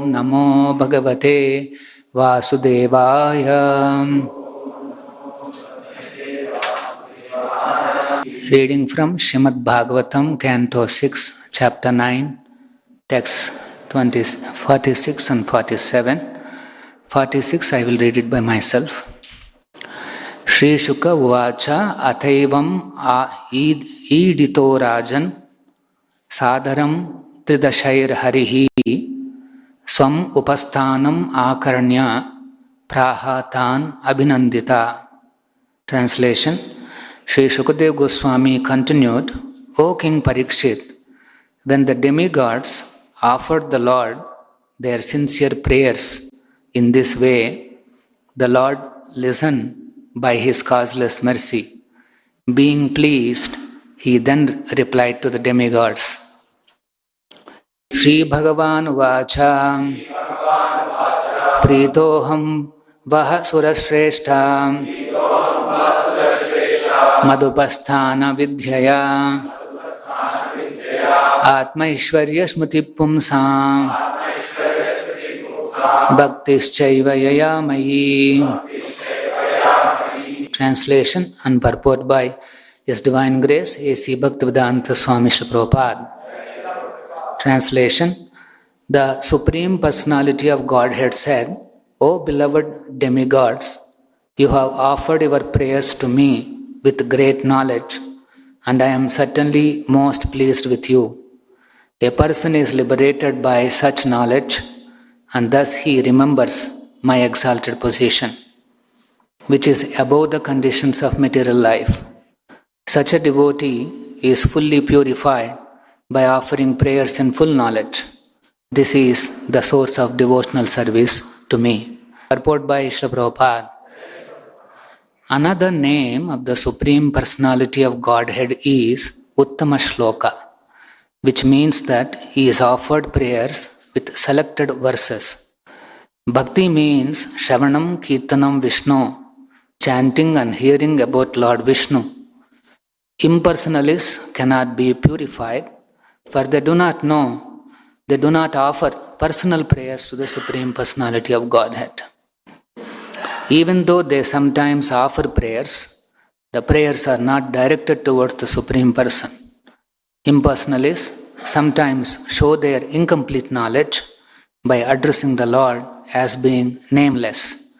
Om Namo Bhagavate Vasudevaya. Reading from Srimad Bhagavatam, Canto 6, Chapter 9, Texts 46 and 47. 46 I will read it by myself. Shri Shuka Uvacha Athaivam Idito Rajan Sadharam Tridashair Harihi Swam Upasthanam Akarnya Prahatan Abhinandita. Translation. Sri Shukadev Goswami continued, O King Parikshit, when the demigods offered the Lord their sincere prayers in this way, the Lord listened by His causeless mercy. Being pleased, He then replied to the demigods. Shri Bhagavan Vacha Pritoham Vaha Surashreshta Madhupasthana Vidhyaya Atma Ishwarya Smriti Pumsam Bhaktischaiva Yayamayi. Translation and purport by His Divine Grace A.C. Bhaktivedanta Swami Srila Prabhupada. Translation. The Supreme Personality of Godhead said, O beloved demigods, you have offered your prayers to me with great knowledge, and I am certainly most pleased with you. A person is liberated by such knowledge, and thus he remembers my exalted position, which is above the conditions of material life. Such a devotee is fully purified by offering prayers in full knowledge. This is the source of devotional service to me. Purport by Srila Prabhupada. Another name of the Supreme Personality of Godhead is Uttama Shloka, which means that he is offered prayers with selected verses. Bhakti means Shravanam Kirtanam Vishnu, chanting and hearing about Lord Vishnu. Impersonalists cannot be purified, for they do not offer personal prayers to the Supreme Personality of Godhead. Even though they sometimes offer prayers, the prayers are not directed towards the Supreme Person. Impersonalists sometimes show their incomplete knowledge by addressing the Lord as being nameless.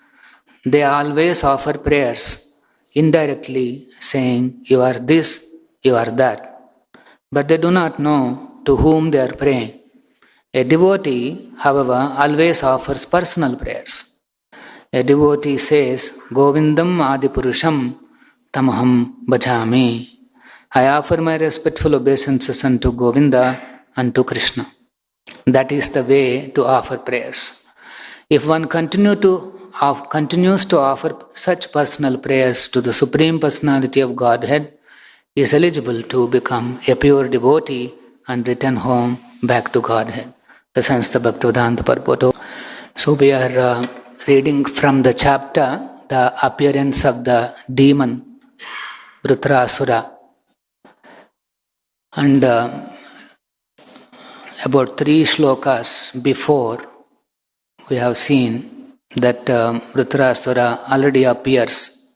They always offer prayers indirectly saying, you are this, you are that. But they do not know to whom they are praying. A devotee, however, always offers personal prayers. A devotee says, Govindam Adipurusham Tamaham Bhajami. I offer my respectful obeisances unto Govinda and to Krishna. That is the way to offer prayers. If one continues to offer such personal prayers to the Supreme Personality of Godhead, he is eligible to become a pure devotee and return home back to Godhead. The sense the Bhaktivedanta purport. So we are reading from the chapter, the appearance of the demon, Vritrasura. And about 3 shlokas before, we have seen that Vritrasura already appears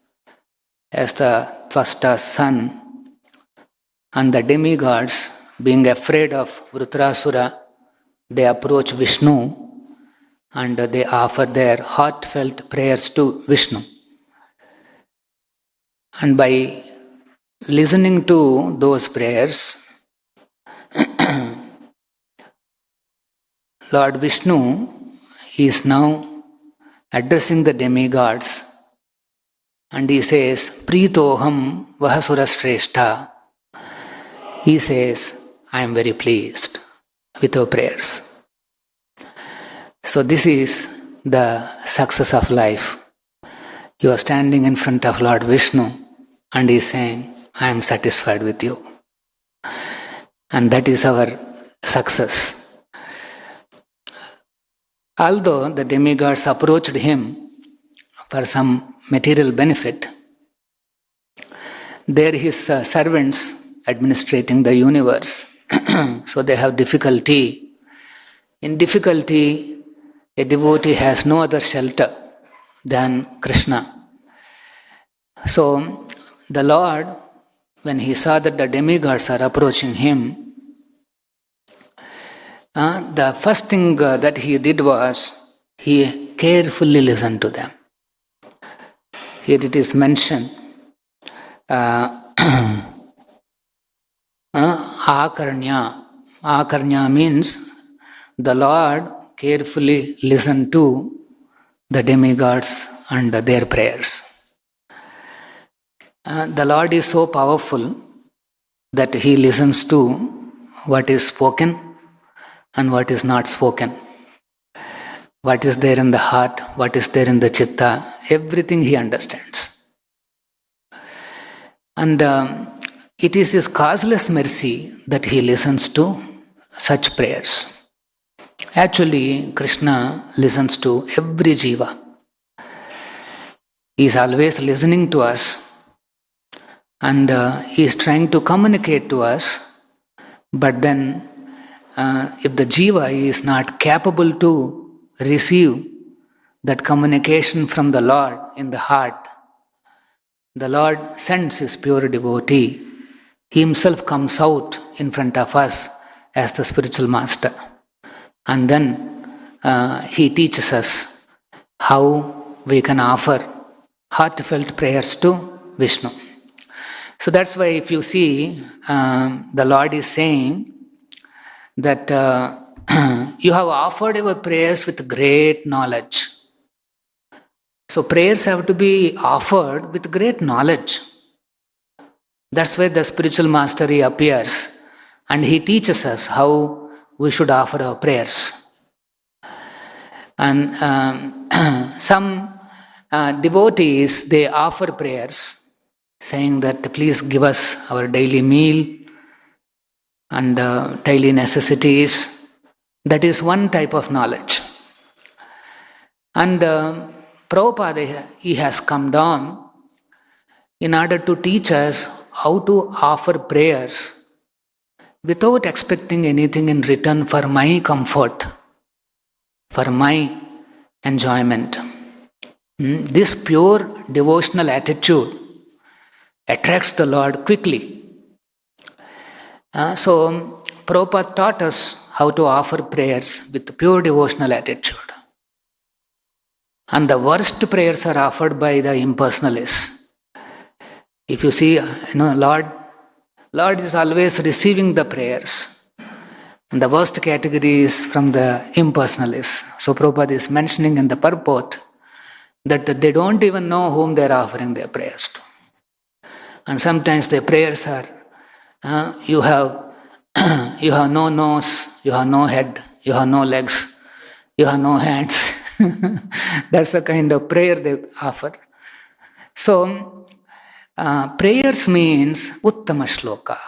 as the Tvashta's son, and the demigods, being afraid of Vritrasura, they approach Vishnu and they offer their heartfelt prayers to Vishnu. And by listening to those prayers, Lord Vishnu is now addressing the demigods, and he says, Pritoham Vahasurashreshta. He says, I am very pleased with your prayers. So this is the success of life. You are standing in front of Lord Vishnu and he is saying, I am satisfied with you. And that is our success. Although the demigods approached him for some material benefit, they are his servants administrating the universe. So they have difficulty. In difficulty, A devotee has no other shelter than Krishna. So, the Lord, when he saw that the demigods are approaching him, the first thing that he did was, he carefully listened to them. Here it is mentioned, Akarnya. Akarnya means the Lord carefully listened to the demigods and their prayers. The Lord is so powerful that he listens to what is spoken and what is not spoken. What is there in the heart, what is there in the chitta, everything he understands. And it is his causeless mercy that he listens to such prayers. Actually, Krishna listens to every jiva. He is always listening to us, and he is trying to communicate to us, but then if the jiva is not capable to receive that communication from the Lord in the heart, the Lord sends his pure devotee. He himself comes out in front of us as the spiritual master. And then he teaches us how we can offer heartfelt prayers to Vishnu. So that's why if you see, the Lord is saying that you have offered your prayers with great knowledge. So prayers have to be offered with great knowledge. That's why the spiritual master he appears and he teaches us how we should offer our prayers. And some devotees, they offer prayers saying that please give us our daily meal and daily necessities. That is one type of knowledge. And Prabhupada, he has come down in order to teach us how to offer prayers without expecting anything in return for my comfort, for my enjoyment. This pure devotional attitude attracts the Lord quickly. So Prabhupada taught us how to offer prayers with pure devotional attitude. And the worst prayers are offered by the impersonalists. If you see, Lord is always receiving the prayers. And the worst category is from the impersonalists. So Prabhupada is mentioning in the purport that they don't even know whom they are offering their prayers to. And sometimes their prayers are, you have no nose, you have no head, you have no legs, you have no hands. That's the kind of prayer they offer. So, prayers means Uttama Shloka.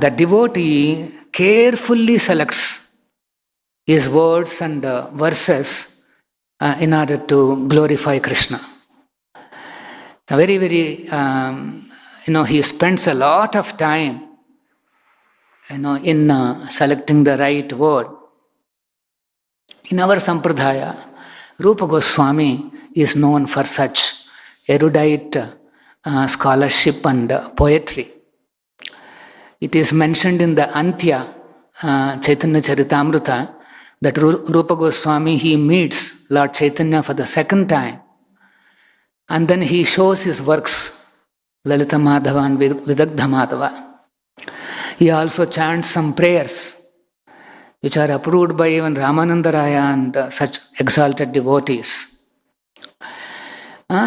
The devotee carefully selects his words and verses in order to glorify Krishna. Very, very, he spends a lot of time, in selecting the right word. In our Sampradaya, Rupa Goswami is known for such erudite scholarship and poetry. It is mentioned in the Antya Chaitanya Charitamrita that Rupa Goswami, he meets Lord Chaitanya for the second time, and then he shows his works, Lalita Madhava and Vidagdha Madhava. He also chants some prayers which are approved by even Ramananda Raya and such exalted devotees.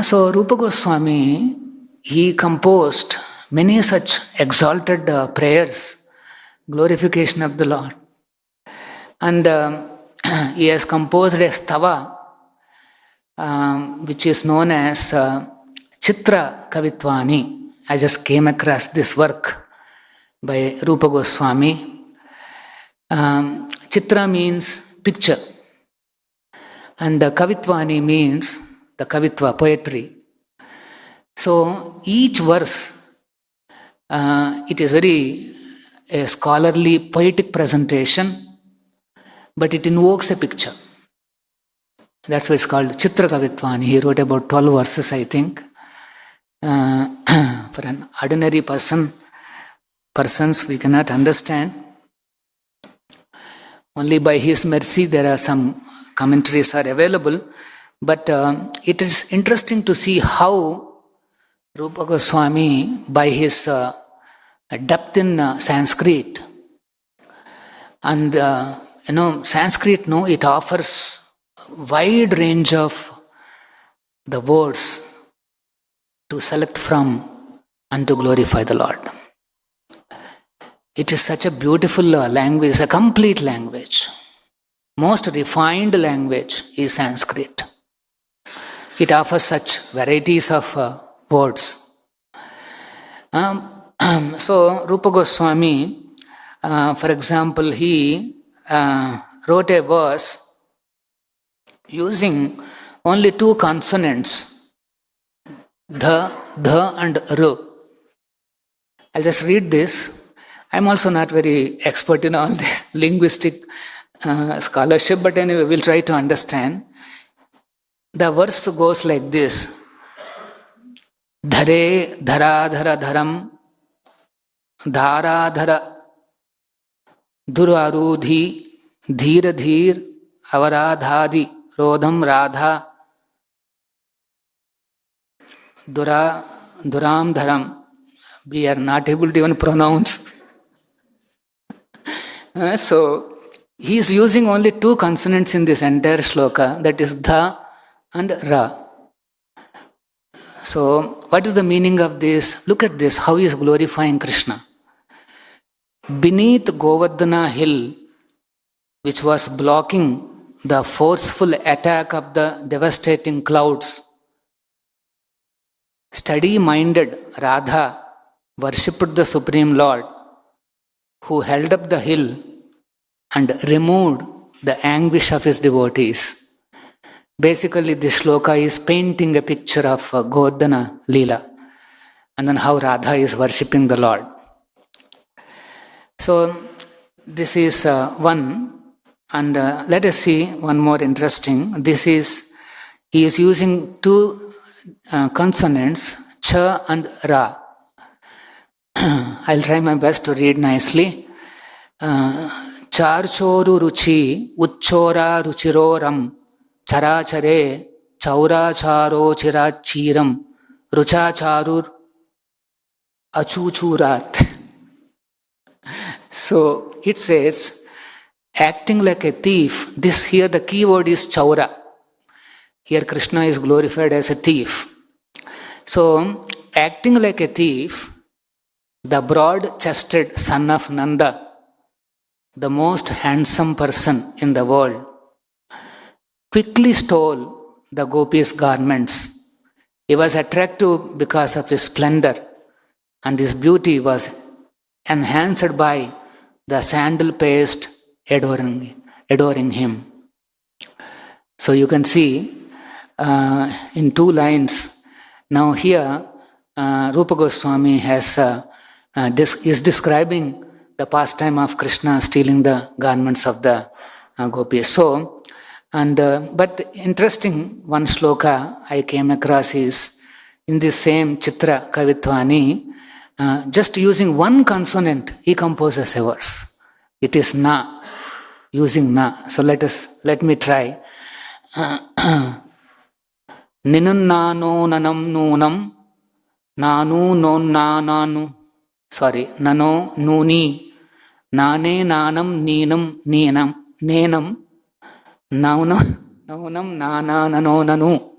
So Rupa Goswami, he composed many such exalted prayers, glorification of the Lord. And he has composed a stava, which is known as Chitra Kavitvani. I just came across this work by Rupa Goswami. Chitra means picture, and Kavitvani means the Kavitva, poetry. So each verse, it is very a scholarly, poetic presentation, but it invokes a picture. That's why it's called Chitra Kavitva. He wrote about 12 verses, I think. For an ordinary persons we cannot understand. Only by his mercy there are some commentaries are available. But it is interesting to see how Rupa Goswami, by his depth in Sanskrit, and Sanskrit, it offers wide range of the words to select from and to glorify the Lord. It is such a beautiful language, a complete language. Most refined language is Sanskrit. It offers such varieties of words. So Rupa Goswami, for example, he wrote a verse using only two consonants, dha and r. I'll just read this. I'm also not very expert in all this linguistic scholarship, but anyway, we'll try to understand. The verse goes like this: Dhare dharadhara dharam dharadhara durarudhi dhira dhir avaradhadi rodham radha duram dharam. We are not able to even pronounce. So, he is using only two consonants in this entire shloka, that is dha and ra. So, what is the meaning of this? Look at this, how he is glorifying Krishna. Beneath Govardhana hill, which was blocking the forceful attack of the devastating clouds, steady-minded Radha worshipped the Supreme Lord, who held up the hill and removed the anguish of his devotees. Basically, this shloka is painting a picture of Govardhana Leela, and then how Radha is worshipping the Lord. So, this is one, and let us see one more interesting. He is using two consonants, cha and ra. I'll try my best to read nicely. Charchoru ruchi uchchora ruchiroram charachare chauracharo chirachiram ruchacharur achuchurat. So it says, acting like a thief. This here the key word is chaura. Here Krishna is glorified as a thief. So acting like a thief, the broad-chested son of Nanda, the most handsome person in the world, quickly stole the gopis' garments. He was attractive because of his splendor, and his beauty was enhanced by the sandal paste adoring him. So you can see in two lines. Now here, Rupa Goswami is describing the pastime of Krishna stealing the garments of the gopis. So, but interesting, one shloka I came across is in this same Chitra Kavitvani, just using one consonant, he composes a verse. It is na, using na. So let me try. Ninunnano nanam nunam nanu non nananu. Sorry, nano nuni nane nanam ninam ninam nenam naunam naunam nana nano nanu.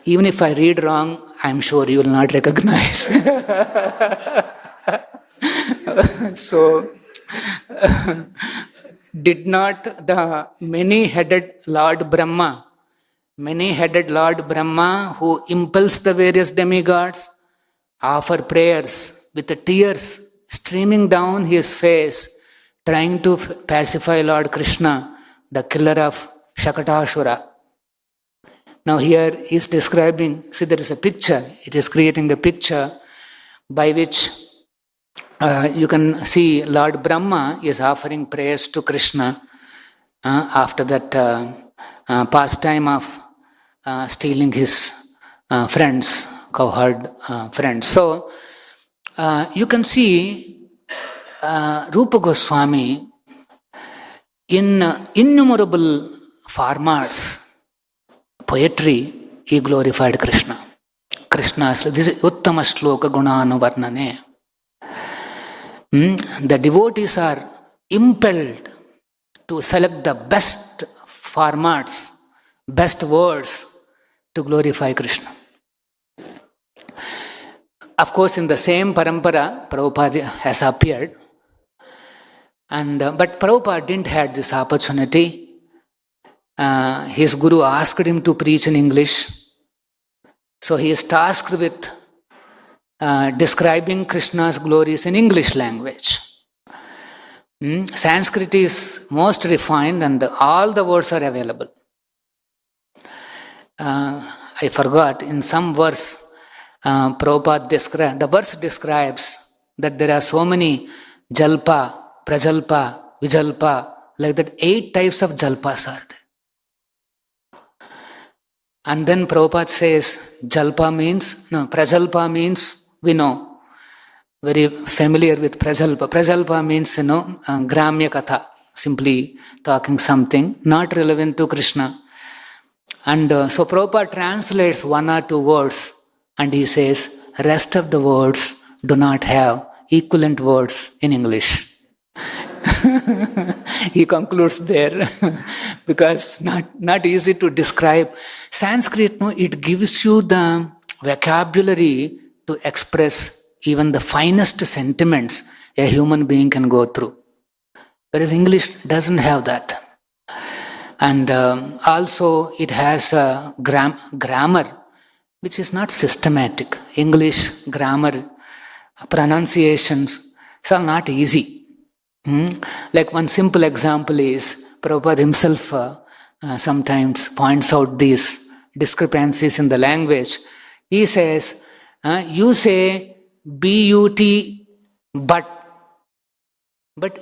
Even if I read wrong, I'm sure you will not recognize. So, did not the many-headed Lord Brahma, who impels the various demigods, offer prayers with the tears streaming down his face, trying to pacify Lord Krishna, the killer of Shakatashura? Now here he is describing, see there is a picture, it is creating a picture by which you can see Lord Brahma is offering prayers to Krishna after that pastime of stealing his friends, cowherd friends. So you can see Rupa Goswami in innumerable formats, poetry, he glorified Krishna. Krishna's, this is Uttama Shloka Gunanuvarnane. The devotees are impelled to select the best formats, best words to glorify Krishna. Of course, in the same parampara, Prabhupada has appeared, but Prabhupada didn't have this opportunity. His guru asked him to preach in English, so he is tasked with describing Krishna's glories in English language. Sanskrit is most refined and all the words are available. I forgot, in some verse, Prabhupada the verse describes that there are so many jalpa, prajalpa, vijalpa, like that 8 types of jalpas are there. And then Prabhupada says, prajalpa means, we know, very familiar with prajalpa. Prajalpa means, gramya katha, simply talking something not relevant to Krishna. And so Prabhupada translates 1 or 2 words and he says, rest of the words do not have equivalent words in English. He concludes there because not easy to describe. Sanskrit, it gives you the vocabulary to express even the finest sentiments a human being can go through. Whereas English doesn't have that. And also it has a grammar which is not systematic. English grammar, pronunciations, are not easy. Like one simple example is, Prabhupada himself sometimes points out these discrepancies in the language. He says, you say B-U-T, but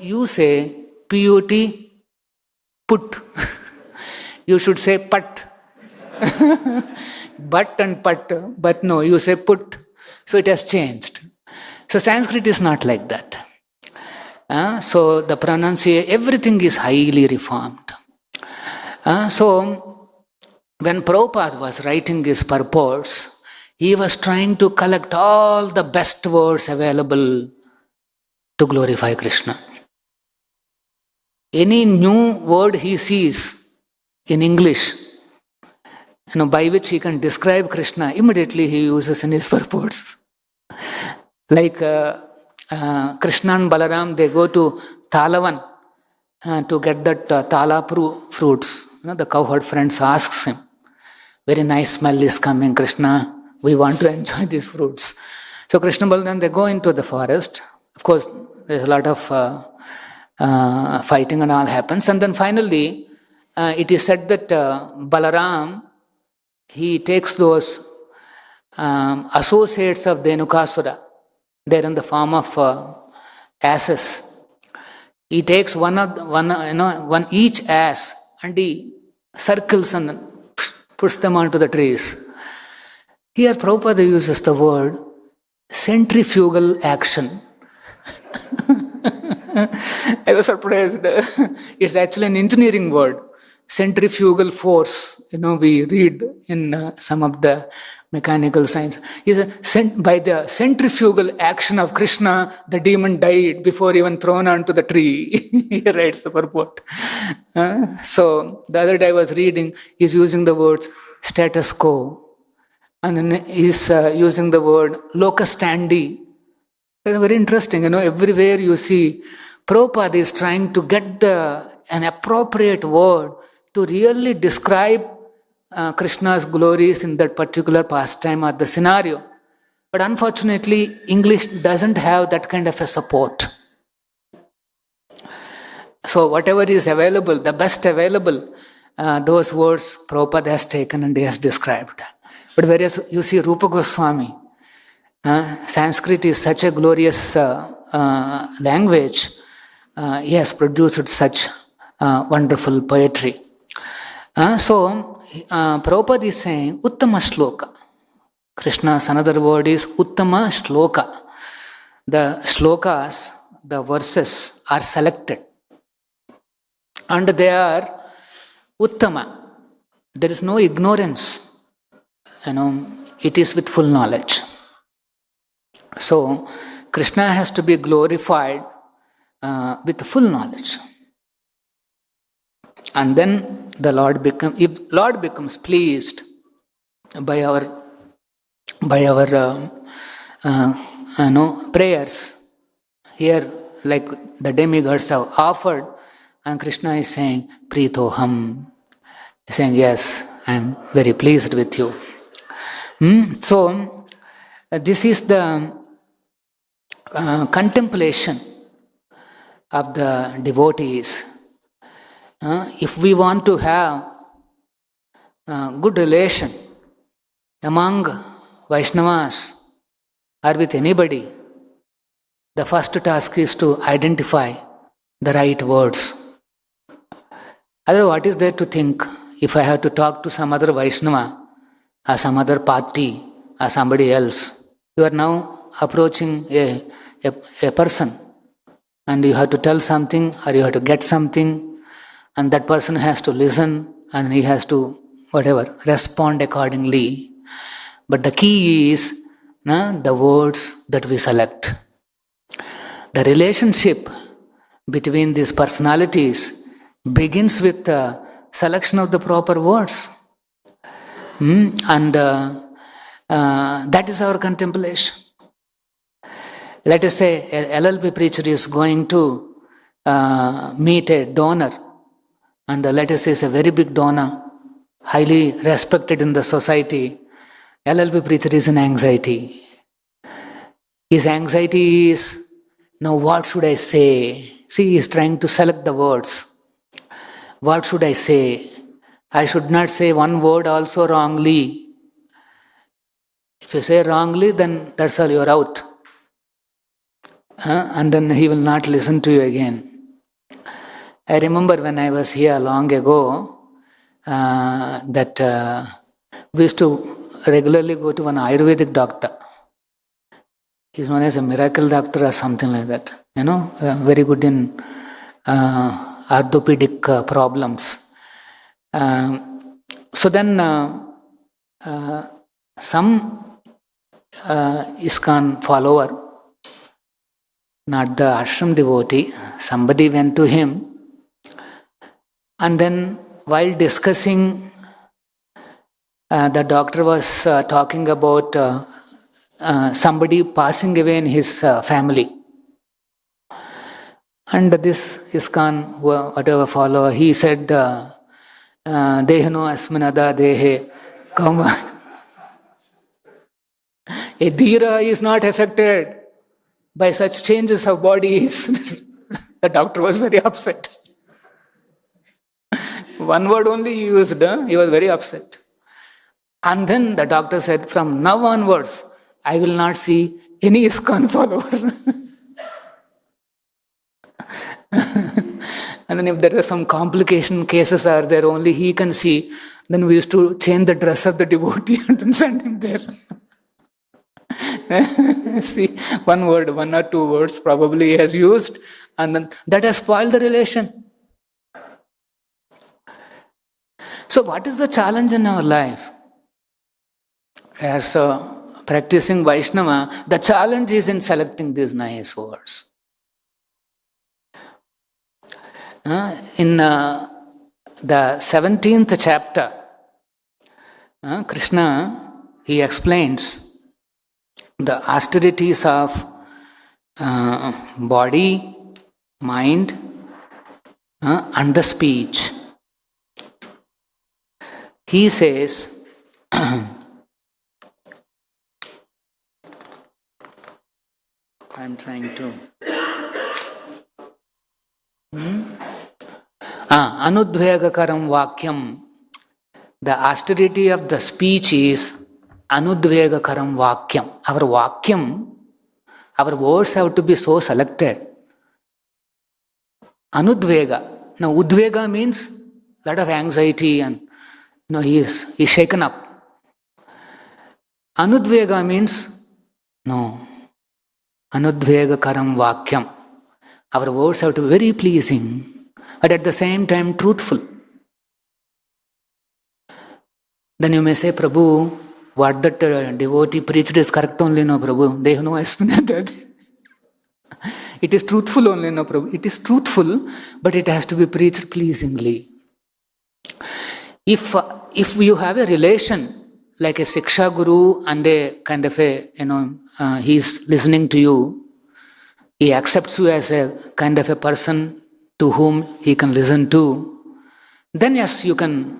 you say P-U-T, put. You should say pat. But and pat, but no, you say put. So it has changed. So Sanskrit is not like that. So the pronunciation, everything is highly reformed. So when Prabhupada was writing his purports, he was trying to collect all the best words available to glorify Krishna. Any new word he sees in English, by which he can describe Krishna, immediately he uses in his purports. Like Krishna and Balaram, they go to Talavan to get that tala fruits. The cowherd friends asks him, very nice smell is coming, Krishna, we want to enjoy these fruits. So Krishna and Balaram, they go into the forest. Of course, there's a lot of fighting and all happens. And then finally, it is said that Balaram, he takes those associates of Dhenukasura. They're in the form of asses. He takes one each ass and he circles and puts them onto the trees. Here Prabhupada uses the word centrifugal action. I was surprised. It's actually an engineering word. Centrifugal force. We read in some of the mechanical science. By the centrifugal action of Krishna, the demon died before even thrown onto the tree. He writes the purport. So the other day I was reading, he's using the words status quo. And then he's using the word locus standi. It's very interesting. Everywhere you see, Prabhupada is trying to get an appropriate word to really describe Krishna's glories in that particular pastime or the scenario. But unfortunately, English doesn't have that kind of a support. So whatever is available, the best available, those words Prabhupada has taken and he has described. But whereas you see Rupa Goswami, Sanskrit is such a glorious language, he has produced such wonderful poetry. So, Prabhupada is saying Uttama Shloka. Krishna's another word is Uttama Shloka. The shlokas, the verses are selected. And they are Uttama. There is no ignorance. It is with full knowledge. So, Krishna has to be glorified with full knowledge. And then the if Lord becomes pleased by our prayers, here like the demigods have offered, and Krishna is saying, Pritoham, saying, yes, I am very pleased with you. So, this is the contemplation of the devotees. If we want to have good relation among Vaishnavas or with anybody, the first task is to identify the right words. Otherwise, what is there to think? If I have to talk to some other Vaishnava or some other party or somebody else, you are now approaching a person and you have to tell something or you have to get something, and that person has to listen and he has to respond accordingly. But the key is the words that we select. The relationship between these personalities begins with the selection of the proper words. And that is our contemplation. Let us say a LLB preacher is going to meet a donor, and let us say it's a very big donor, highly respected in the society. LLB preacher is in anxiety. His anxiety is, now what should I say? See, he is trying to select the words. What should I say? I should not say one word also wrongly. If you say wrongly, then that's all, you're out. And then he will not listen to you again. I remember when I was here long ago, that we used to regularly go to one Ayurvedic doctor. He's known as a miracle doctor or something like that. Very good in orthopedic problems. So then some ISKCON follower, not the ashram devotee, somebody went to him, and then while discussing, the doctor was talking about somebody passing away in his family. And this ISKCON, whatever follower, he said, Dehano asminada dehe kama. A dhira is not affected by such changes of bodies. The doctor was very upset. One word only he used, he was very upset. And then the doctor said, from now onwards, I will not see any ISKCON follower. And then if there are some complication cases are there, only he can see, then we used to change the dress of the devotee and then send him there. See, one word, one or two words probably he has used, and then that has spoiled the relation. So what is the challenge in our life? As practicing Vaishnava, the challenge is in selecting these nice words. In the 17th chapter, Krishna, he explains the austerities of body, mind, and the speech. He says, I'm trying to. Anudvegakaram vakyam. The austerity of the speech is anudvegakaram vakyam. Our vakyam, our words have to be so selected. Anudvega. Now, udvega means a lot of anxiety and he's shaken up. Anudvega means, no, anudvega karam vakyam. Our words have to be very pleasing, but at the same time truthful. Then you may say, Prabhu, what that devotee preached is correct only, no, Prabhu. They have no explanation. It is truthful only, no, Prabhu. It is truthful, but it has to be preached pleasingly. If you have a relation like a Siksha Guru and a kind of a, he is listening to you, he accepts you as a kind of a person to whom he can listen to, then yes, you can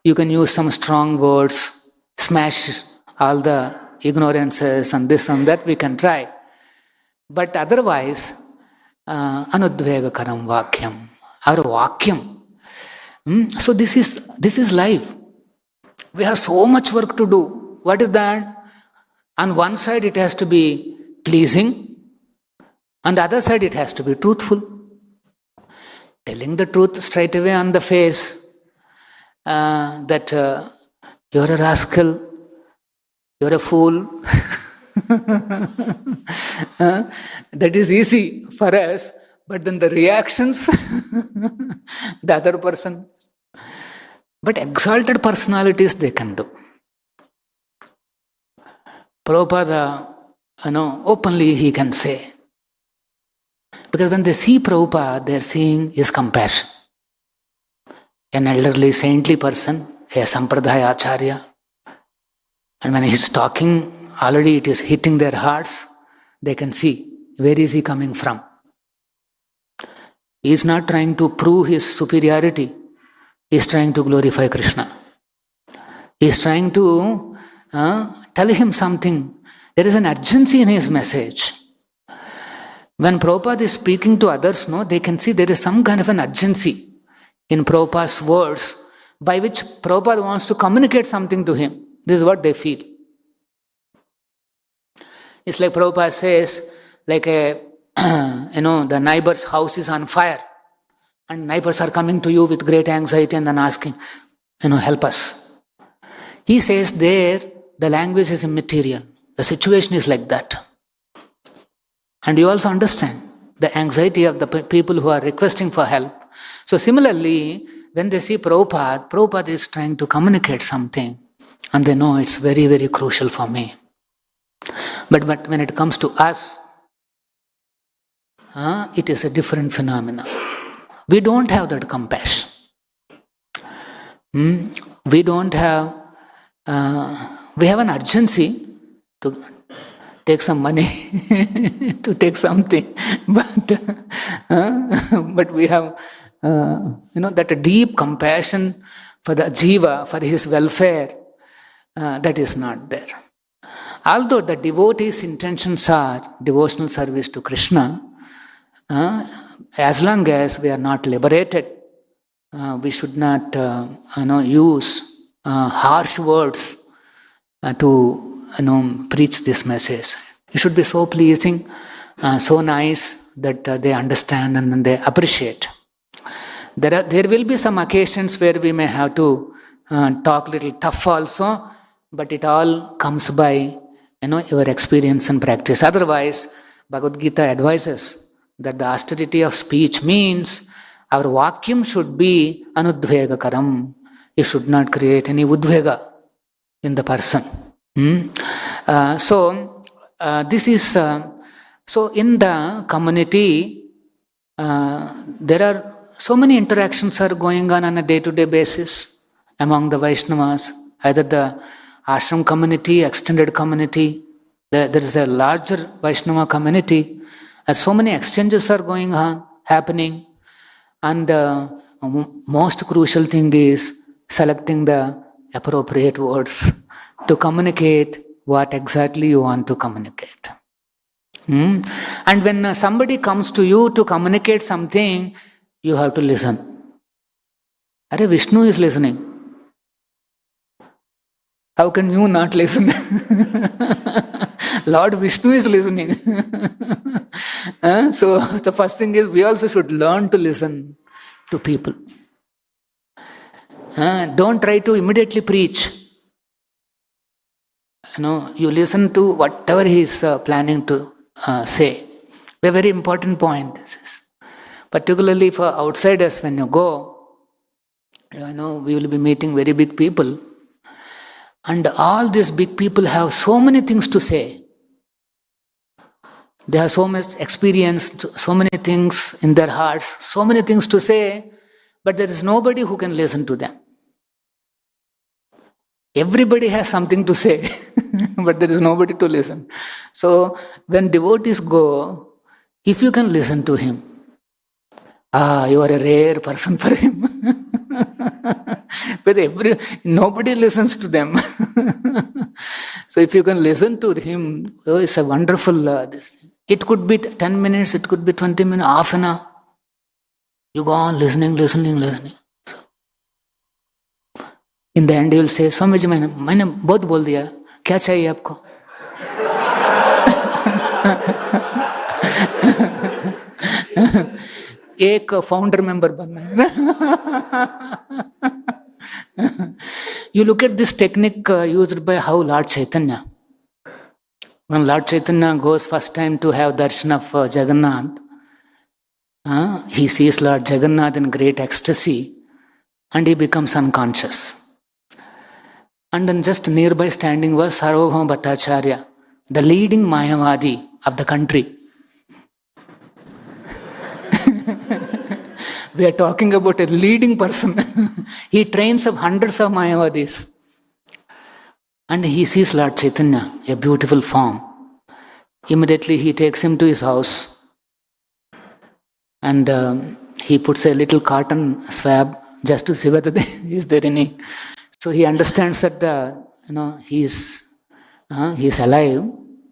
use some strong words, smash all the ignorances and this and that, we can try. But otherwise, anudvega karam vakyam, our vakyam. So this is life. We have so much work to do. What is that? On one side it has to be pleasing, on the other side it has to be truthful. Telling the truth straight away on the face, that you're a rascal, you're a fool. That is easy for us, but then the reactions, the other person. But exalted personalities they can do. Prabhupada, openly he can say. Because when they see Prabhupada, they are seeing his compassion. An elderly, saintly person, a Sampradaya Acharya. And when he is talking, already it is hitting their hearts. They can see, where is he coming from? He is not trying to prove his superiority. He is trying to glorify Krishna. He is trying to tell him something. There is an urgency in his message. When Prabhupada is speaking to others, they can see there is some kind of an urgency in Prabhupada's words by which Prabhupada wants to communicate something to him. This is what they feel. It's like Prabhupada says, like the neighbor's house is on fire and neighbors are coming to you with great anxiety and then asking, help us. He says there, the language is immaterial. The situation is like that. And you also understand the anxiety of the people who are requesting for help. So similarly, when they see Prabhupada is trying to communicate something and they know it's very, very crucial for me. But when it comes to us, it is a different phenomenon. We don't have that compassion. We don't have, we have an urgency to take some money, to take something, but we have, that deep compassion for the jiva, for his welfare, that is not there. Although the devotee's intentions are devotional service to Krishna, as long as we are not liberated, we should not use harsh words to preach this message. It should be so pleasing, so nice that they understand and they appreciate. There will be some occasions where we may have to talk little tough also, but it all comes by your experience and practice. Otherwise, Bhagavad Gita advises that the austerity of speech means our vakyam should be anudvega karam. It should not create any udvega in the person. This is so in the community there are so many interactions are going on a day-to-day basis among the Vaishnavas, either the ashram community, extended community. There is a larger Vaishnava community, and so many exchanges are going on, happening, and most crucial thing is selecting the appropriate words to communicate what exactly you want to communicate. And when somebody comes to you to communicate something, you have to listen. Arey, Vishnu is listening. How can you not listen? Lord Vishnu is listening. So the first thing is we also should learn to listen to people. Don't try to immediately preach. You listen to whatever he is planning to say. A very important point. This is. Particularly for outsiders, when you go, we will be meeting very big people. And all these big people have so many things to say. They have so much experience, so many things in their hearts, so many things to say, but there is nobody who can listen to them. Everybody has something to say, but there is nobody to listen. So when devotees go, if you can listen to him, you are a rare person for him. But nobody listens to them. So if you can listen to him, it's a wonderful... It could be 10 minutes, it could be 20 minutes, half an hour. You go on listening. In the end, you will say, Swami ji, मैंने बहुत बोल दिया, क्या चाहिए आपको? एक founder member बनना है. You look at this technique used by how Lord Chaitanya. When Lord Chaitanya goes first time to have darshan of Jagannath, he sees Lord Jagannath in great ecstasy and he becomes unconscious. And then just nearby standing was Sarvabhauma Bhattacharya, the leading Mayavadi of the country. We are talking about a leading person. He trains up hundreds of Mayavadis. And he sees Lord Chaitanya, a beautiful form. Immediately he takes him to his house. And he puts a little cotton swab just to see whether is there any. So he understands that he is alive.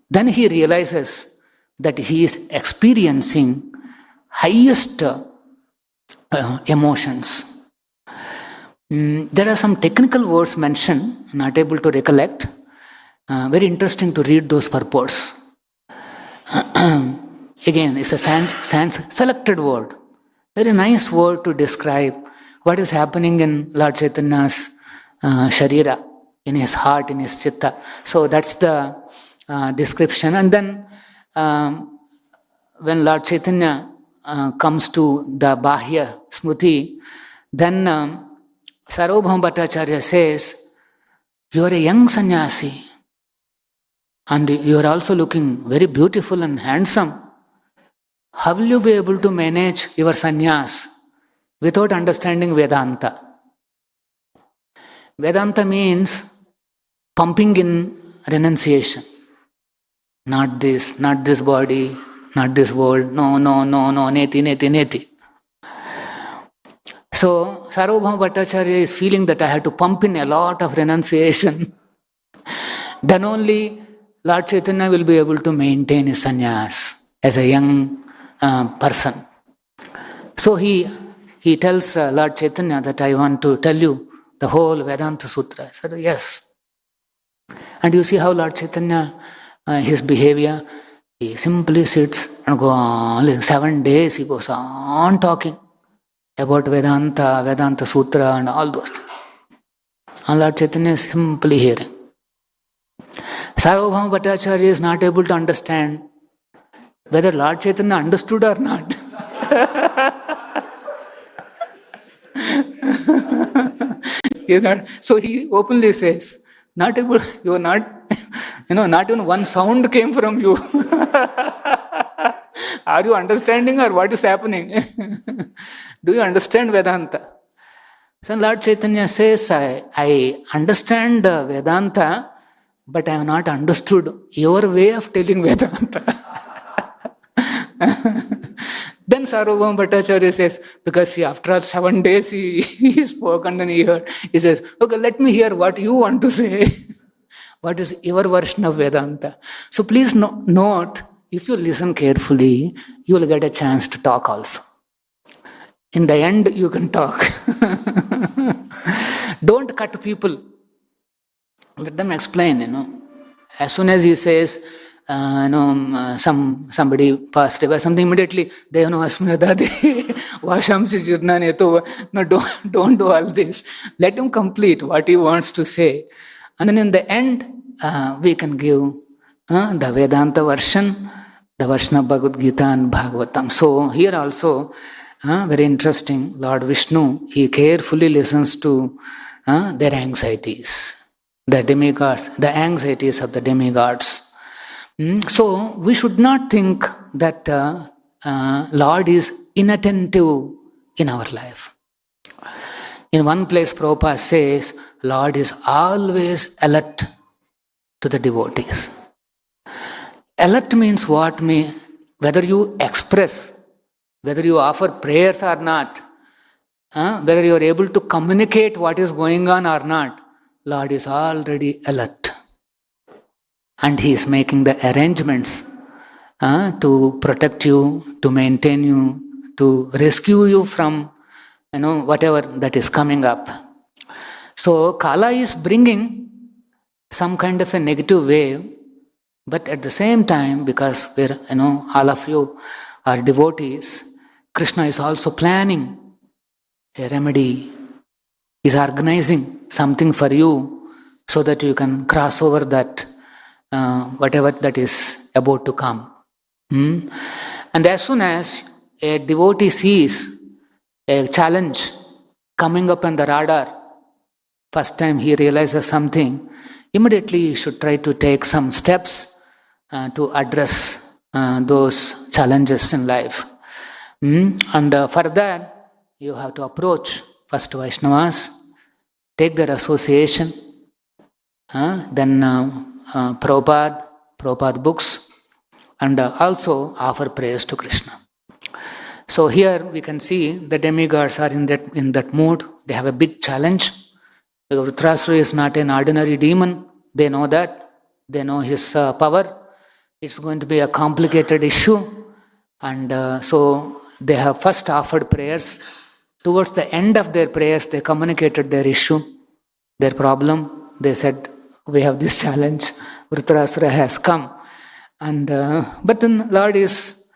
Then he realizes that he is experiencing highest emotions. There are some technical words mentioned, not able to recollect. Very interesting to read those purports. Again, it's a sans selected word. Very nice word to describe what is happening in Lord Chaitanya's sharira, in his heart, in his chitta. So that's the description. And then when Lord Chaitanya comes to the Bahya Smriti, then Sarvabhauma Bhattacharya says, you are a young sannyasi and you are also looking very beautiful and handsome. How will you be able to manage your sannyas without understanding Vedanta? Vedanta means pumping in renunciation. Not this body, not this world, no, neti. So, Sarvabhauma Bhattacharya is feeling that I have to pump in a lot of renunciation. Then only Lord Chaitanya will be able to maintain his sannyas as a young person. So he tells Lord Chaitanya that I want to tell you the whole Vedanta Sutra. I said, yes. And you see how Lord Chaitanya, his behavior, he simply sits and goes on. 7 days he goes on talking about Vedanta Sutra and all those things. And Lord Chaitanya is simply hearing. Sarvabhauma Bhattacharya is not able to understand whether Lord Chaitanya understood or not. So he openly says, not able, you are not, not even one sound came from you. Are you understanding or what is happening? Do you understand Vedanta? So Lord Chaitanya says, I understand Vedanta, but I have not understood your way of telling Vedanta. Then Sarvabhauma Bhattacharya says, because after all 7 days he spoke and then he heard. He says, okay, let me hear what you want to say. What is your version of Vedanta? So please note, if you listen carefully, you will get a chance to talk also. In the end, you can talk. Don't cut people. Let them explain, As soon as he says, somebody passed away, something immediately, Devano Asminadadi, Vashamsi Jirnaneto. No, don't do all this. Let him complete what he wants to say. And then in the end, we can give the Vedanta version, the version of Bhagavad Gita and Bhagavatam. So here also, very interesting, Lord Vishnu, he carefully listens to their anxieties, the demigods, the anxieties of the demigods. So we should not think that Lord is inattentive in our life. In one place, Prabhupada says, Lord is always alert to the devotees. Alert means what? Whether you express, whether you offer prayers or not, whether you are able to communicate what is going on or not, Lord is already alert. And He is making the arrangements to protect you, to maintain you, to rescue you from whatever that is coming up. So Kala is bringing some kind of a negative wave, but at the same time, because we're all of you are devotees, Krishna is also planning a remedy, is organizing something for you so that you can cross over that whatever that is about to come. And as soon as a devotee sees a challenge coming up on the radar, first time he realizes something, immediately you should try to take some steps to address those challenges in life. And for that, you have to approach first Vaishnavas, take their association, then Prabhupada books, and also offer prayers to Krishna. So here we can see the demigods are in that mood. They have a big challenge. Dhritarashtra is not an ordinary demon. They know that. They know his power. It's going to be a complicated issue. And so they have first offered prayers. Towards the end of their prayers, they communicated their issue, their problem. They said, we have this challenge. Dhritarashtra has come. And but then Lord is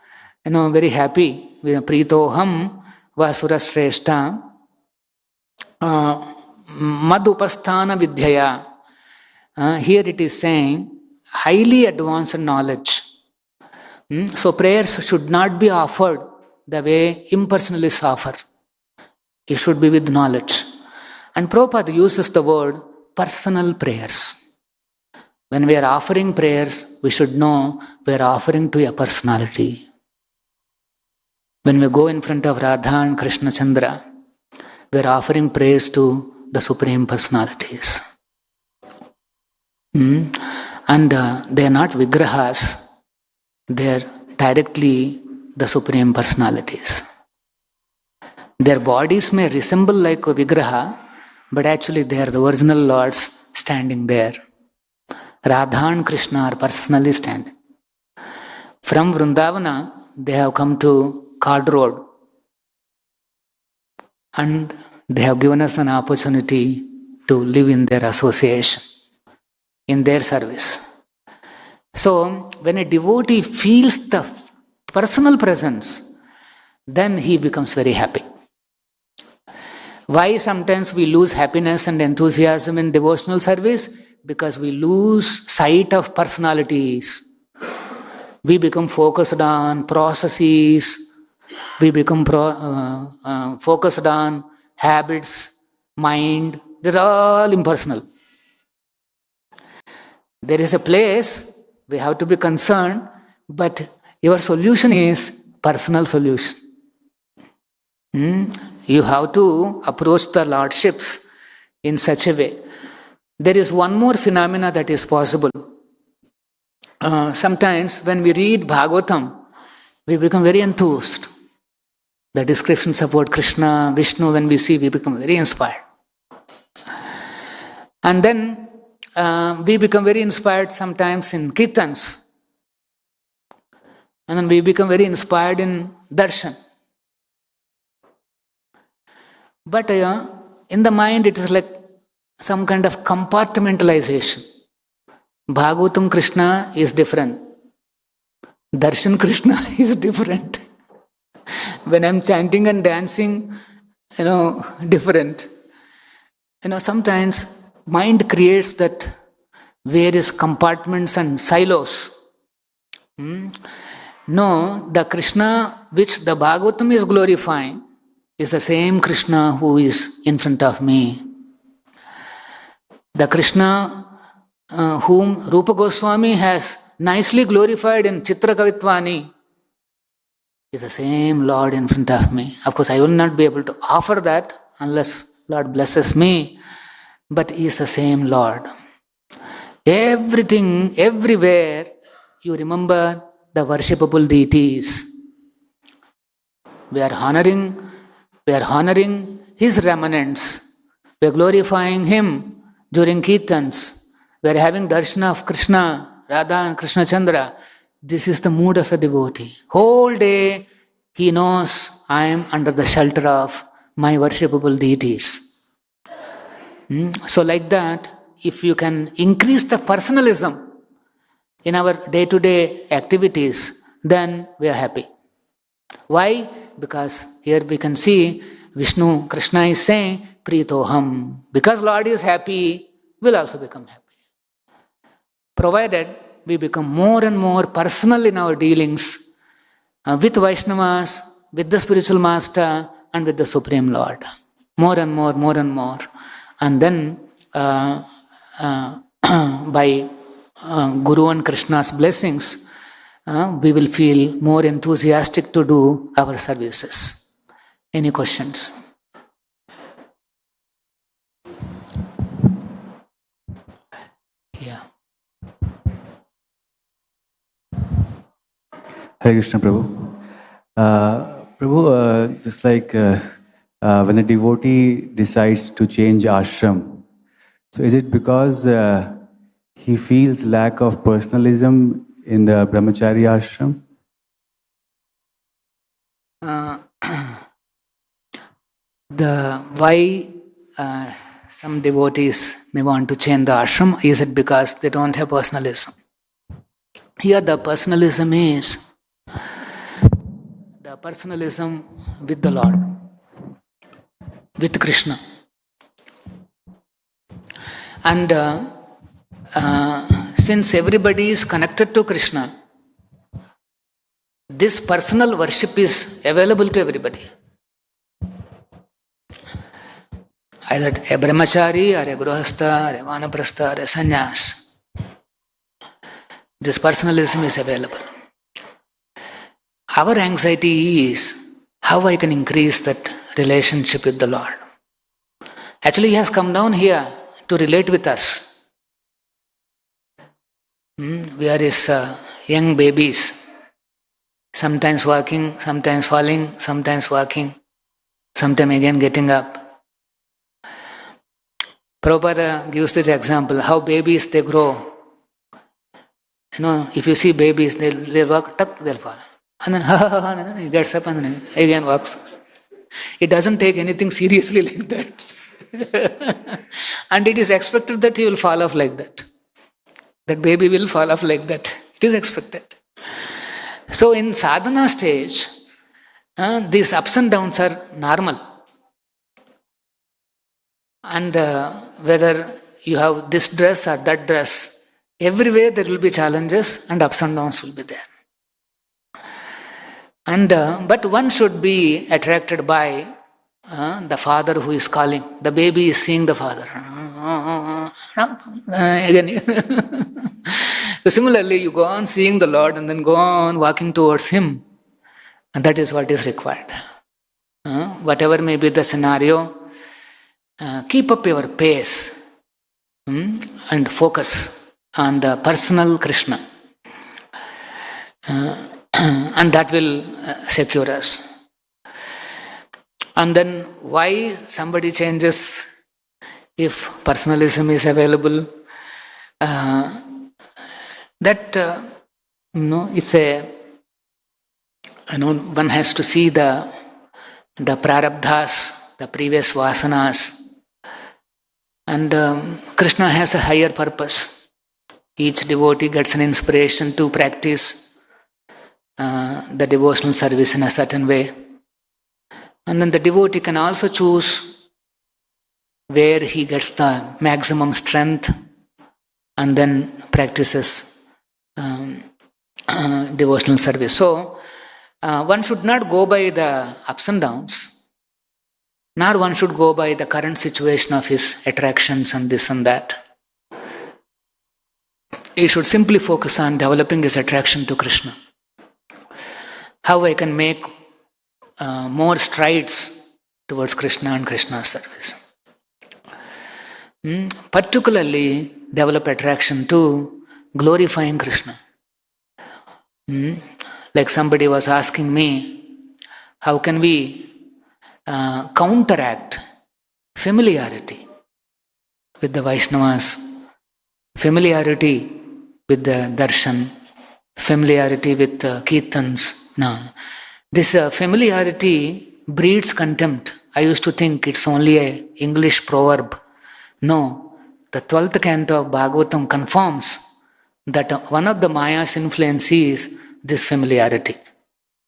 very happy. Pritoham vasura shrestha madupasthana vidyaya. Here it is saying highly advanced knowledge. So prayers should not be offered the way impersonalists offer. It should be with knowledge. And Prabhupada uses the word personal prayers. When we are offering prayers, we should know we are offering to a personality. When we go in front of Radha and Krishna Chandra, we are offering prayers to the Supreme Personalities. And they are not vigrahas, they are directly the Supreme Personalities. Their bodies may resemble like a vigraha, but actually they are the original lords standing there. Radha and Krishna are personally standing. From Vrindavana, they have come to Card Road, and they have given us an opportunity to live in their association, in their service. So, when a devotee feels the personal presence, then he becomes very happy. Why sometimes we lose happiness and enthusiasm in devotional service? Because we lose sight of personalities. We become focused on processes. We become focused on habits, mind. They're all impersonal. There is a place we have to be concerned, but your solution is personal solution. You have to approach the lordships in such a way. There is one more phenomena that is possible. Sometimes when we read Bhagavatam, we become very enthused. The descriptions about Krishna, Vishnu, when we see, we become very inspired. And then we become very inspired sometimes in kirtans. And then we become very inspired in darshan. But in the mind, it is like some kind of compartmentalization. Bhagavatam Krishna is different. Darshan Krishna is different. When I'm chanting and dancing, different. Sometimes mind creates that various compartments and silos. No, the Krishna which the Bhagavatam is glorifying is the same Krishna who is in front of me. The Krishna whom Rupa Goswami has nicely glorified in Chitra Kavitvani is the same Lord in front of me. Of course, I will not be able to offer that unless Lord blesses me, but He is the same Lord. Everything, everywhere, you remember the worshipable deities. We are honoring His remnants. We are glorifying Him during Kirtans. We are having darshan of Krishna, Radha and Krishna Chandra. This is the mood of a devotee. Whole day he knows I am under the shelter of my worshipable deities. So like that, if you can increase the personalism in our day-to-day activities, then we are happy. Why? Because here we can see Vishnu, Krishna is saying, Pritoham. Because Lord is happy, we'll also become happy. Provided we become more and more personal in our dealings with Vaishnavas, with the spiritual master, and with the Supreme Lord. More and more, more and more. And then by Guru and Krishna's blessings, we will feel more enthusiastic to do our services. Any questions? Yeah. Hare Krishna, Prabhu. Prabhu, just like when a devotee decides to change ashram, so is it because he feels lack of personalism in the brahmachari ashram? Why some devotees may want to change the ashram, is it because they don't have personalism? Here the personalism is the personalism with the Lord, with Krishna. And since everybody is connected to Krishna, this personal worship is available to everybody. Either a brahmachari or a grihastha or a vanaprastha or a sannyas. This personalism is available. Our anxiety is how I can increase that relationship with the Lord. Actually, He has come down here to relate with us. We are His young babies, sometimes walking, sometimes falling, sometimes walking, sometimes again getting up. Prabhupada gives this example, how babies, they grow. If you see babies, they'll walk, tuck, they'll fall. And then he gets up and then again walks. It doesn't take anything seriously like that. And it is expected that he will fall off like that. That baby will fall off like that. It is expected. So in sadhana stage, these ups and downs are normal. And whether you have this dress or that dress, everywhere there will be challenges and ups and downs will be there. And but one should be attracted by the father who is calling. The baby is seeing the father. Again. So similarly, you go on seeing the Lord and then go on walking towards Him. And that is what is required. Whatever may be the scenario, keep up your pace and focus on the personal Krishna. And that will secure us. And then why somebody changes if personalism is available? It's one has to see the prarabdhas, the previous vasanas. And Krishna has a higher purpose. Each devotee gets an inspiration to practice the devotional service in a certain way. And then the devotee can also choose where he gets the maximum strength and then practices devotional service. So, one should not go by the ups and downs, nor one should go by the current situation of his attractions and this and that. He should simply focus on developing his attraction to Krishna. How I can make more strides towards Krishna and Krishna's service. Particularly develop attraction to glorifying Krishna. Like somebody was asking me, how can we counteract familiarity with the Vaishnavas, familiarity with the darshan, familiarity with kirtans? No. This familiarity breeds contempt. I used to think it's only an English proverb. No, the 12th canto of Bhagavatam confirms that one of the Maya's influence is this familiarity.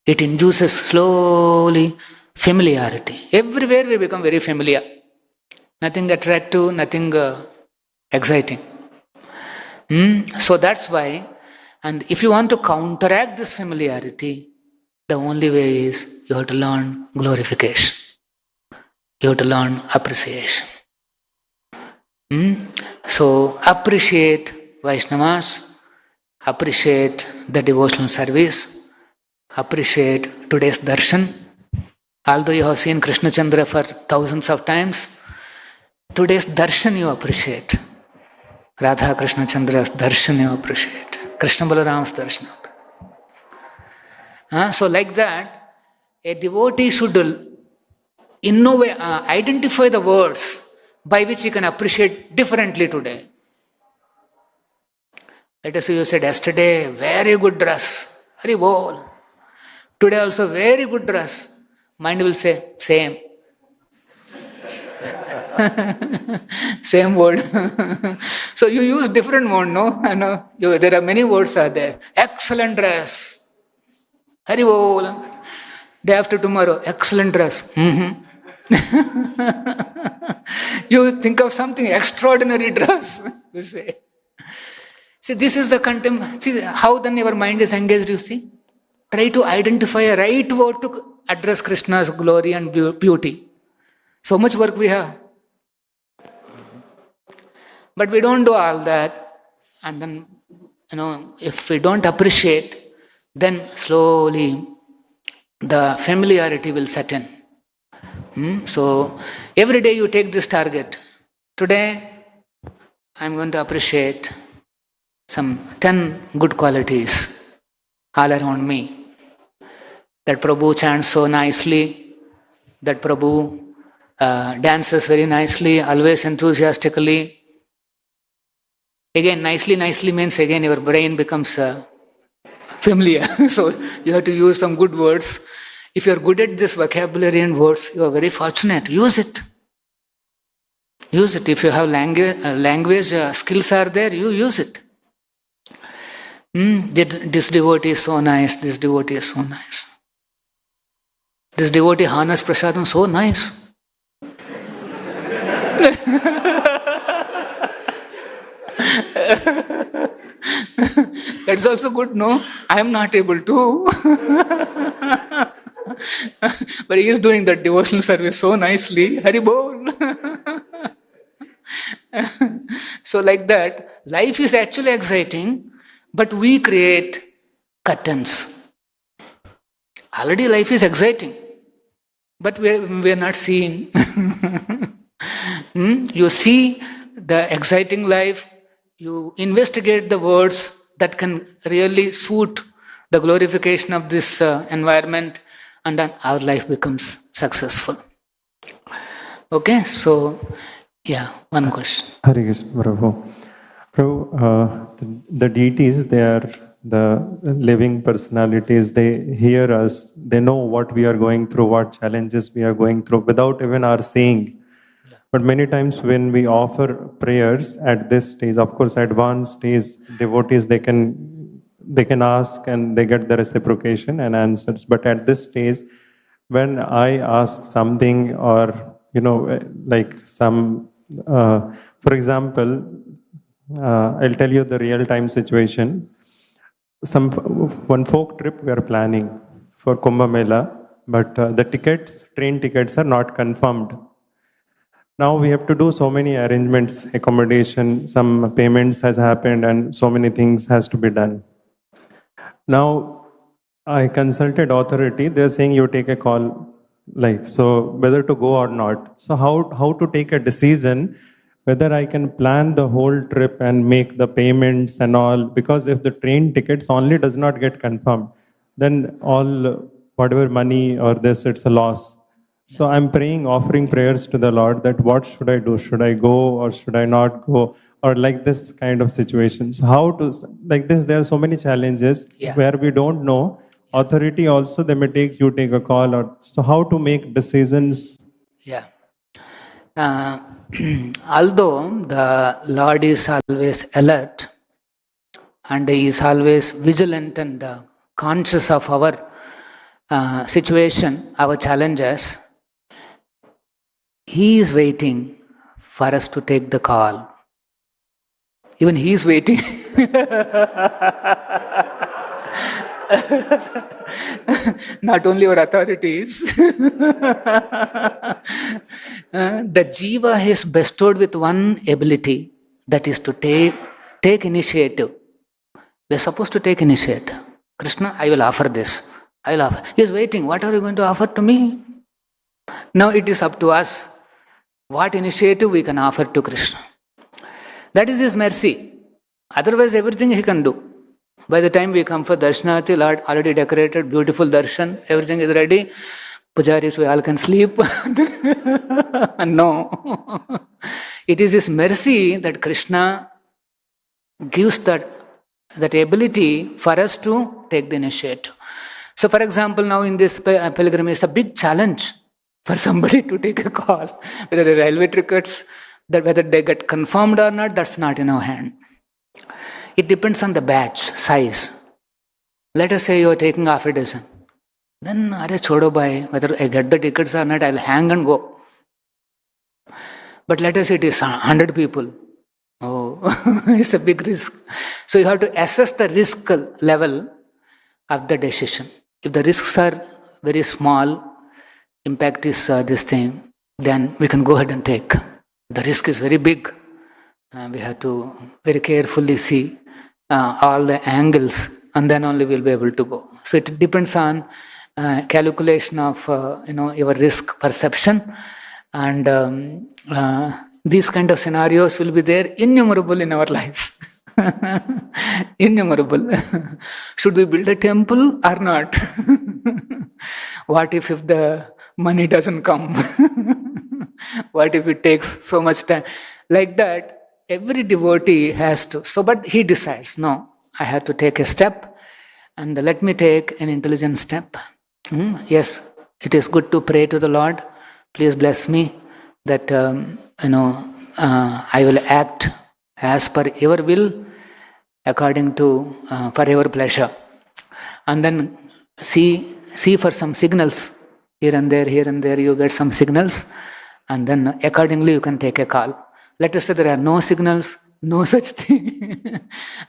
It induces slowly familiarity. Everywhere we become very familiar. Nothing attractive, nothing exciting. So that's why, and if you want to counteract this familiarity, the only way is you have to learn glorification. You have to learn appreciation. So appreciate Vaishnavas, appreciate the devotional service, appreciate today's darshan. Although you have seen Krishna Chandra for thousands of times, today's darshan you appreciate. Radha Krishna Chandra's darshan you appreciate. Krishna Balaram's darshan. So like that, a devotee should identify the words by which he can appreciate differently today. Let us say you said yesterday, very good dress. Hari bol. Today also very good dress. Mind will say, same. Same word. So you use different word, no? I know. There are many words are there. Excellent dress. Hari bol. Day after tomorrow, excellent dress. You think of something extraordinary dress, you say. See, this is the contempt. See how then your mind is engaged, you see. Try to identify a right word to address Krishna's glory and beauty. So much work we have. But we don't do all that. And then, if we don't appreciate, then slowly the familiarity will set in. So every day you take this target. Today, I'm going to appreciate some 10 good qualities all around me. That Prabhu chants so nicely, that Prabhu dances very nicely, always enthusiastically. Again, nicely means again your brain becomes familiar. So you have to use some good words. If you are good at this vocabulary and words, you are very fortunate. Use it. Use it. If you have language skills are there, you use it. This devotee is so nice. This devotee is so nice. This devotee harness prasadam so nice. That's also good, no? I am not able to. But he is doing that devotional service so nicely. Hari bol. So like that, life is actually exciting, but we create curtains. Already life is exciting, but we are not seeing. You see the exciting life, you investigate the words that can really suit the glorification of this environment, and then our life becomes successful. Okay, so one question. Hare Krishna, Prabhu. Prabhu, the deities, they are the living personalities. They hear us. They know what we are going through, what challenges we are going through, without even our saying. But many times when we offer prayers at this stage, of course, advanced stage devotees, they can they can ask and they get the reciprocation and answers. But at this stage, when I ask something, or like some, for example, I'll tell you the real-time situation. One folk trip we are planning for Kumbh Mela, but the train tickets are not confirmed. Now we have to do so many arrangements, accommodation, some payments has happened, and so many things has to be done. Now I consulted authority. They're saying you take a call, so whether to go or not. So how to take a decision whether I can plan the whole trip and make the payments and all, because if the train tickets only does not get confirmed, then all whatever money or this, it's a loss. So I'm praying, offering prayers to the Lord that what should I do? Should I go or should I not go? Or like this kind of situations. How to, like this, there are so many challenges where we don't know. Authority also, they may take a call. Or so how to make decisions? Yeah. Although the Lord is always alert and He is always vigilant and conscious of our situation, our challenges, He is waiting for us to take the call. Even He is waiting. Not only our authorities. The jiva is bestowed with one ability, that is to take initiative. We are supposed to take initiative. Krishna, I will offer this. I will offer. He is waiting. What are you going to offer to me? Now it is up to us what initiative we can offer to Krishna. That is His mercy. Otherwise, everything He can do. By the time we come for Darshanati, Lord already decorated, beautiful darshan, everything is ready. Pujaris, we all can sleep. No. It is His mercy that Krishna gives that ability for us to take the initiative. So, for example, now in this pilgrimage, it's a big challenge for somebody to take a call. Whether the railway tickets, whether they get confirmed or not, that's not in our hand. It depends on the batch, size. Let us say you are taking half a dozen. Then, chodo bhai, whether I get the tickets or not, I'll hang and go. But let us say it is 100 people. Oh, it's a big risk. So you have to assess the risk level of the decision. If the risks are very small, impact is this thing, then we can go ahead and take. The risk is very big. We have to very carefully see all the angles, and then only we'll be able to go. So it depends on calculation of your risk perception, and these kind of scenarios will be there innumerable in our lives. Innumerable. Should we build a temple or not? What if the money doesn't come? What if it takes so much time? Like that, every devotee has to. So, but he decides, no, I have to take a step, and let me take an intelligent step. Yes, it is good to pray to the Lord. Please bless me that I will act as per your will, according to for your pleasure, and then see for some signals here and there. You get some signals, and then accordingly you can take a call. Let us say there are no signals, no such thing,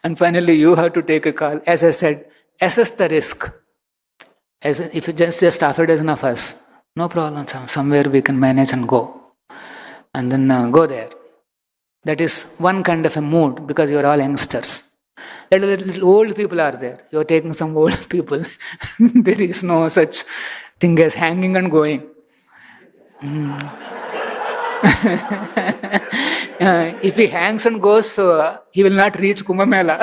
and finally you have to take a call. As I said, assess the risk. If you just half a dozen of us, no problem. Somewhere we can manage and go, and then go there. That is one kind of a mood, because you are all youngsters. Little old people are there. You are taking some old people. There is no such thing as hanging and going. If he hangs and goes, he will not reach Kumbh Mela.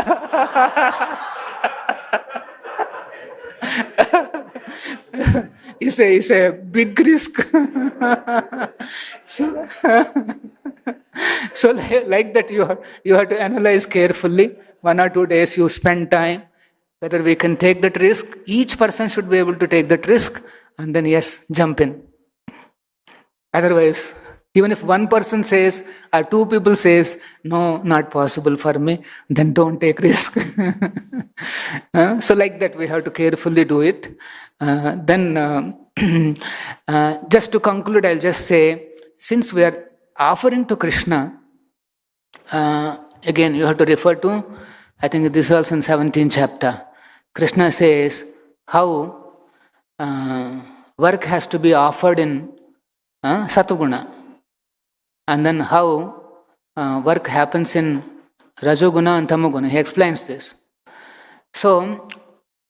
It's a big risk. So like that you have to analyze carefully. 1 or 2 days you spend time, whether we can take that risk. Each person should be able to take that risk, and then yes, jump in. Otherwise, Even if one person says or two people says, no, not possible for me, then don't take risk. So like that we have to carefully do it. Just to conclude, I'll just say, since we are offering to Krishna, again you have to refer to, I think this is also in 17th chapter. Krishna says how work has to be offered in Satuguna, and then how work happens in Rajoguna and Tamoguna. He explains this. So,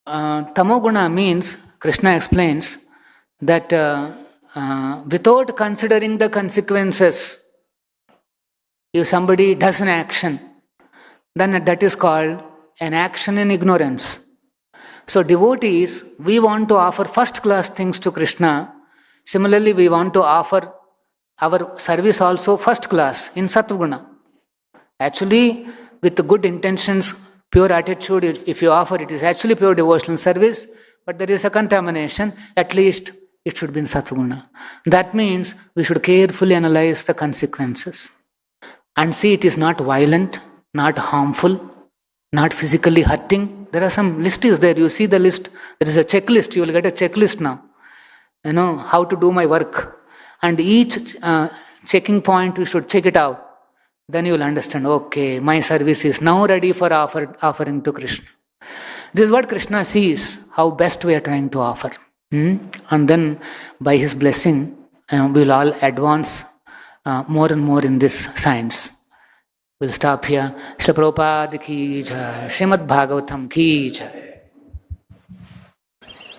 Tamoguna means, Krishna explains, that without considering the consequences, if somebody does an action, then that is called an action in ignorance. So devotees, we want to offer first-class things to Krishna. Similarly, we want to offer our service also first-class in Sattva-guna. Actually, with good intentions, pure attitude, if you offer, it is actually pure devotional service, but there is a contamination, at least it should be in Sattva-guna. That means we should carefully analyze the consequences and see it is not violent, not harmful, not physically hurting. There are some list is there. You see the list. There is a checklist. You will get a checklist now. You know how to do my work. And each checking point, we should check it out. Then you will understand, okay, my service is now ready for offering to Krishna. This is what Krishna sees, how best we are trying to offer. And then by his blessing, we will all advance more and more in this science. We'll stop here. Srila Prabhupada ki jai, Srimad Bhagavatam ki jai.